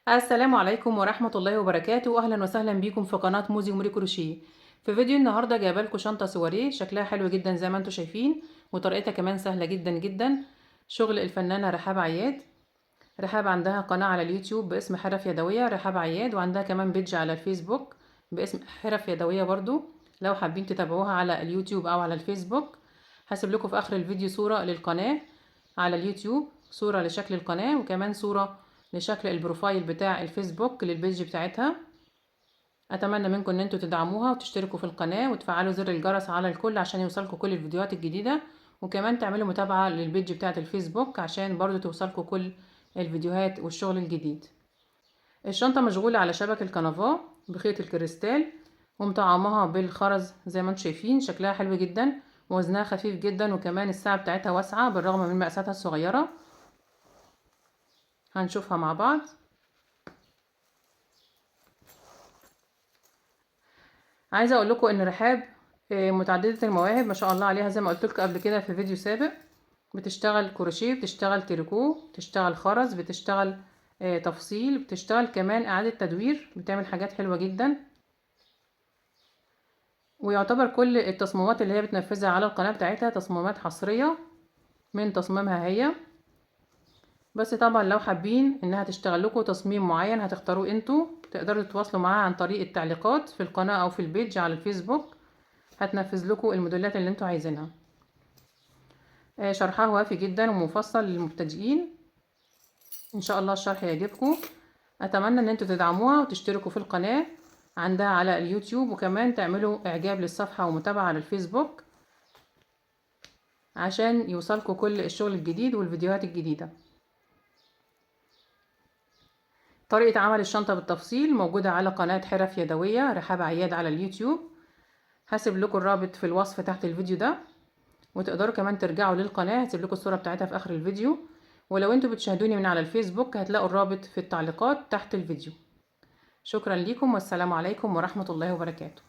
السلام عليكم ورحمة الله وبركاته. أهلا وسهلا بيكم في قناة موزي وموري كروشيه. في فيديو النهاردة جايبه لكم شنطة سواريه شكلها حلو جدا زي ما انتم شايفين، وطريقتها كمان سهلة جدا جدا. شغل الفنانة رحاب عياد. رحاب عندها قناة على اليوتيوب باسم حرف يدوية رحاب عياد، وعندها كمان بيدج على الفيسبوك باسم حرف يدوية برضو، لو حابين تتابعوها على اليوتيوب أو على الفيسبوك. هسيب لكم في آخر الفيديو صورة للقناة على اليوتيوب، صورة لشكل القناة وكمان صورة لشكل البروفايل بتاع الفيسبوك للبيج بتاعتها. اتمنى منكم ان انتوا تدعموها وتشتركوا في القناة وتفعلوا زر الجرس على الكل عشان يوصلكم كل الفيديوهات الجديدة، وكمان تعملوا متابعة للبيج بتاعت الفيسبوك عشان برضو توصلكم كل الفيديوهات والشغل الجديد. الشنطة مشغولة على شبك الكنفا بخيط الكريستال ومطعمها بالخرز زي ما انتم شايفين، شكلها حلو جدا ووزنها خفيف جدا، وكمان الساعة بتاعتها واسعة بالرغم من مقاساتها الصغيرة. هنشوفها مع بعض. عايزه اقول لكم ان رحاب متعدده المواهب ما شاء الله عليها، زي ما قلت لكم قبل كده في فيديو سابق. بتشتغل كروشيه، بتشتغل تريكو، بتشتغل خرز، بتشتغل تفصيل، بتشتغل كمان اعاده تدوير، بتعمل حاجات حلوه جدا. ويعتبر كل التصميمات اللي هي بتنفذها على القناه بتاعتها تصميمات حصريه من تصميمها هي. بس طبعا لو حابين انها تشتغل لكم تصميم معين هتختاروه انتوا، تقدروا تتواصلوا معاها عن طريق التعليقات في القناه او في البيج على الفيسبوك، هتنفذ لكم الموديلات اللي انتوا عايزينها. شرحها وافي جدا ومفصل للمبتدئين. ان شاء الله الشرح يعجبكم. اتمنى ان انتوا تدعموها وتشتركوا في القناة عندها على اليوتيوب، وكمان تعملوا اعجاب للصفحة ومتابعة على الفيسبوك عشان يوصلكوا كل الشغل الجديد والفيديوهات الجديدة. طريقة عمل الشنطة بالتفصيل موجودة على قناة حرف يدوية رحاب عياد على اليوتيوب. هسيب لكم الرابط في الوصف تحت الفيديو ده، وتقدروا كمان ترجعوا للقناة، هسيب لكم الصورة بتاعتها في اخر الفيديو. ولو انتوا بتشاهدوني من على الفيسبوك هتلاقوا الرابط في التعليقات تحت الفيديو. شكرا لكم والسلام عليكم ورحمة الله وبركاته.